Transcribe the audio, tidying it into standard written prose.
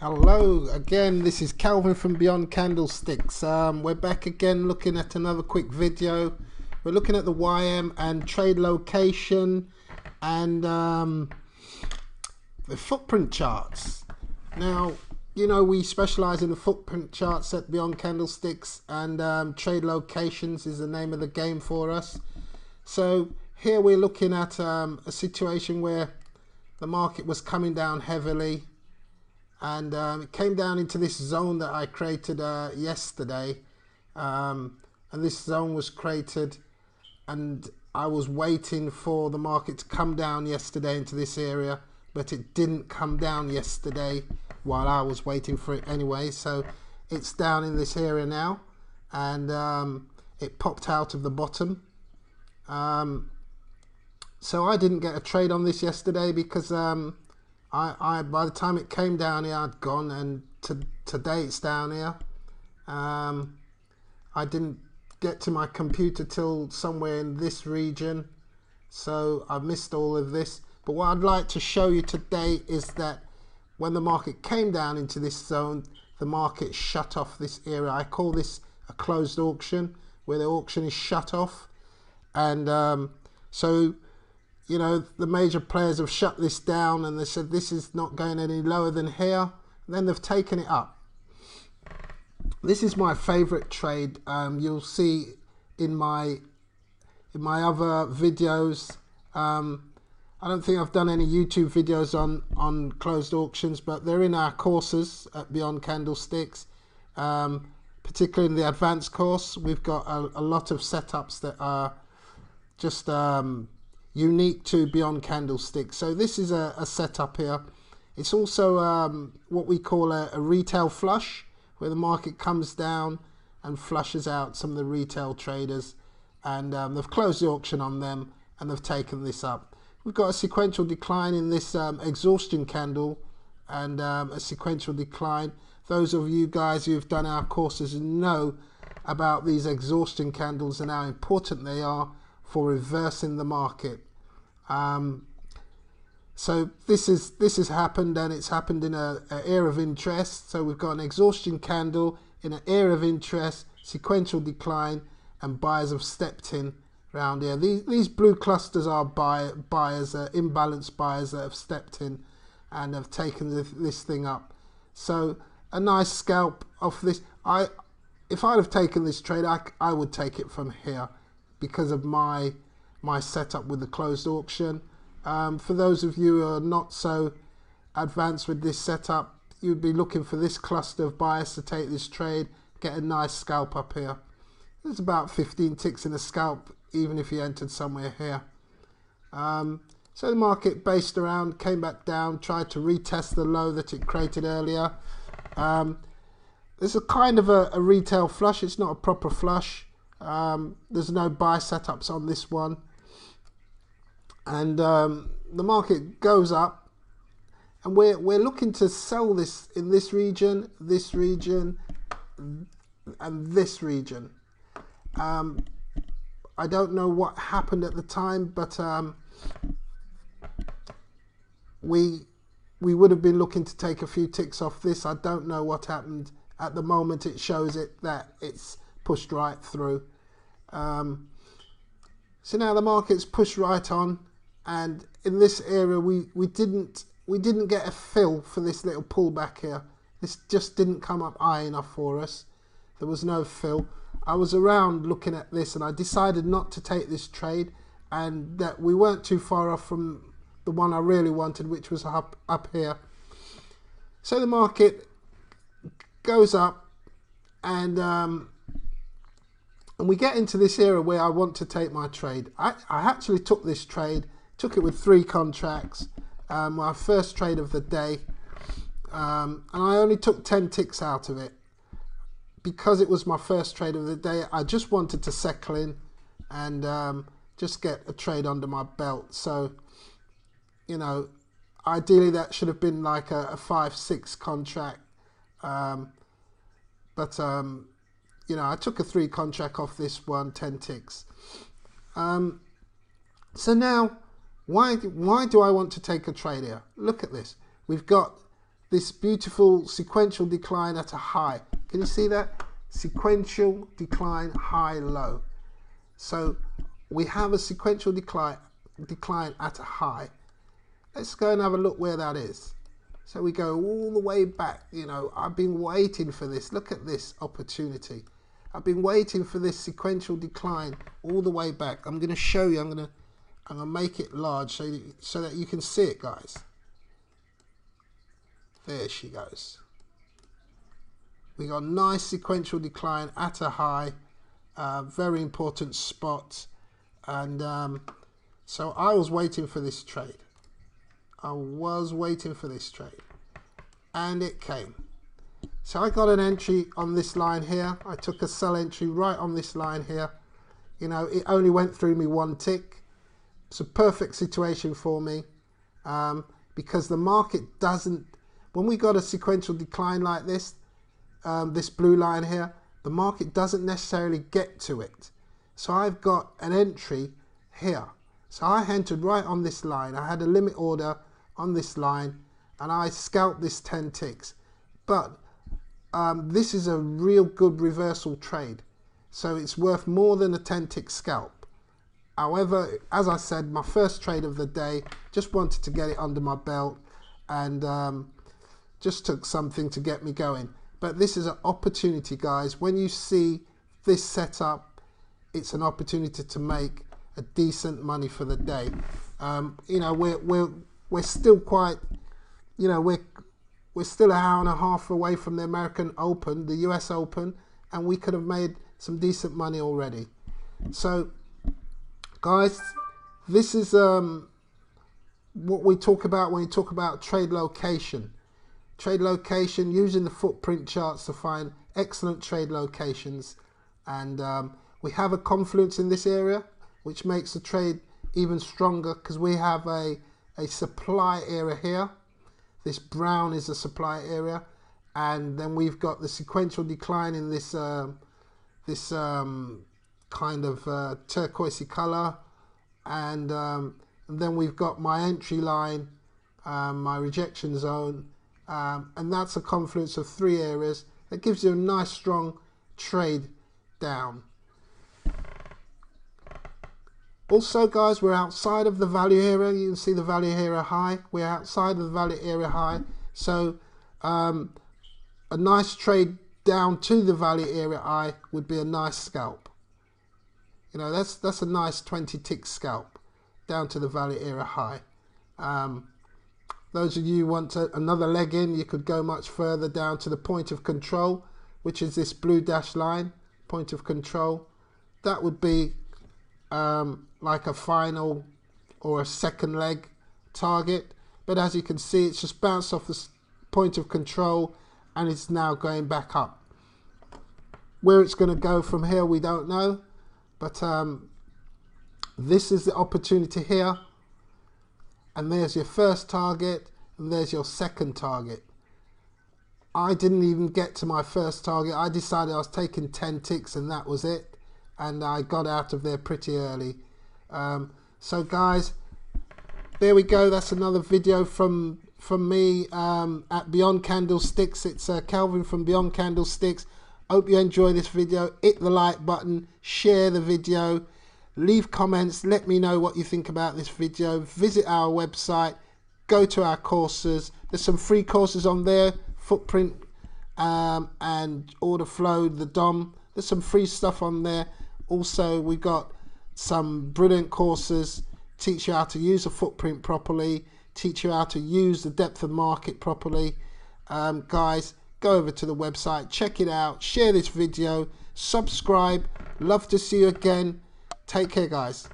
Hello again, this is Calvin from Beyond Candlesticks. We're back again looking at another quick video. We're looking at the YM and trade location and the footprint charts. Now, you know, we specialize in the footprint charts at Beyond Candlesticks, and trade locations is the name of the game for us. So here we're looking at a situation where the market was coming down heavily, and it came down into this zone that I created yesterday, and this zone was created, and I was waiting for the market to come down yesterday into this area, but it didn't come down yesterday while I was waiting for it anyway. So it's down in this area now, and it popped out of the bottom. So I didn't get a trade on this yesterday because I by the time it came down here, I'd gone, and today it's down here. I didn't get to my computer till somewhere in this region, so I missed all of this. But what I'd like to show you today is that when the market came down into this zone, the market shut off this area. I call this a closed auction, where the auction is shut off, and so, you know, the major players have shut this down, and they said this is not going any lower than here. And then they've taken it up. This is my favorite trade. You'll see in my other videos. I don't think I've done any YouTube videos on closed auctions, but they're in our courses at Beyond Candlesticks, particularly in the advanced course. We've got a lot of setups that are just unique to Beyond Candlesticks. So this is a setup here. It's also what we call a retail flush, where the market comes down and flushes out some of the retail traders, and they've closed the auction on them, and they've taken this up. We've got a sequential decline in this exhaustion candle, and a sequential decline. Those of you guys who've done our courses know about these exhaustion candles and how important they are for reversing the market. So this has happened, and it's happened in an area of interest. So we've got an exhaustion candle in an area of interest, sequential decline, and buyers have stepped in around here. These blue clusters are buyers, imbalanced buyers that have stepped in and have taken this thing up. So a nice scalp off this. If I'd have taken this trade, I would take it from here because of my setup with the closed auction. For those of you who are not so advanced with this setup, you'd be looking for this cluster of buyers to take this trade, get a nice scalp up here. There's about 15 ticks in a scalp, even if you entered somewhere here. So the market based around, came back down, tried to retest the low that it created earlier. There's a kind of a retail flush. It's not a proper flush. There's no buy setups on this one, and the market goes up, and we're looking to sell this in this region, and this region. I don't know what happened at the time, but we would have been looking to take a few ticks off this. I don't know what happened. At the moment it shows it that it's pushed right through. So now the market's pushed right on, and in this area we didn't get a fill for this little pullback here. This just didn't come up high enough for us. There was no fill. I was around looking at this, and I decided not to take this trade, and that we weren't too far off from the one I really wanted, which was up here. So the market goes up, and we get into this area where I want to take my trade. I actually took this trade, took it with 3 contracts, my first trade of the day, and I only took 10 ticks out of it. Because it was my first trade of the day, I just wanted to settle in and just get a trade under my belt. So, you know, ideally that should have been like a 5-6 contract, but you know, I took a 3 contract off this one, 10 ticks. So now, why do I want to take a trade here? Look at this. We've got this beautiful sequential decline at a high. Can you see that? Sequential decline, high, low. So we have a sequential decline at a high. Let's go and have a look where that is. So we go all the way back. You know, I've been waiting for this. Look at this opportunity. I've been waiting for this sequential decline all the way back. I'm going to show you. I'm going to make it large so that you can see it, guys. There she goes. We got a nice sequential decline at a high. Very important spot. And so I was waiting for this trade. I was waiting for this trade. And it came. So I got an entry on this line here. I took a sell entry right on this line here. You know, it only went through me one tick. It's a perfect situation for me because the market doesn't, when we got a sequential decline like this, this blue line here, the market doesn't necessarily get to it. So I've got an entry here. So I entered right on this line. I had a limit order on this line and I scalped this 10 ticks. But this is a real good reversal trade. So it's worth more than a 10 tick scalp. However, as I said, my first trade of the day, just wanted to get it under my belt and just took something to get me going. But this is an opportunity, guys. When you see this setup, it's an opportunity to make a decent money for the day. You know, we're still quite, you know, we're still an hour and a half away from the American Open, the US Open, and we could have made some decent money already. So, guys, this is what we talk about when you talk about trade location. Trade location, using the footprint charts to find excellent trade locations. And we have a confluence in this area, which makes the trade even stronger because we have a supply area here. This brown is a supply area, and then we've got the sequential decline in this kind of turquoisey color, and then we've got my entry line, my rejection zone, and that's a confluence of three areas that gives you a nice strong trade down. Also, guys, we're outside of the value area. You can see the value area high. We're outside of the value area high. So a nice trade down to the value area high would be a nice scalp. You know, that's a nice 20 tick scalp down to the value area high. Those of you who want another leg in, you could go much further down to the point of control, which is this blue dashed line, point of control. That would be like a final or a second leg target, but as you can see, it's just bounced off the point of control and it's now going back up. Where it's going to go from here, we don't know, but this is the opportunity here, and there's your first target and there's your second target. I didn't even get to my first target. I decided I was taking 10 ticks and that was it, and I got out of there pretty early. So guys, there we go. That's another video from me at Beyond Candlesticks. It's Calvin from Beyond Candlesticks. Hope you enjoy this video. Hit the like button, share the video, leave comments, let me know what you think about this video. Visit our website, go to our courses. There's some free courses on there, footprint and order flow, the DOM. There's some free stuff on there. Also, we've got some brilliant courses, teach you how to use a footprint properly, teach you how to use the depth of market properly. Guys, go over to the website, check it out, share this video, subscribe. Love to see you again. Take care, guys.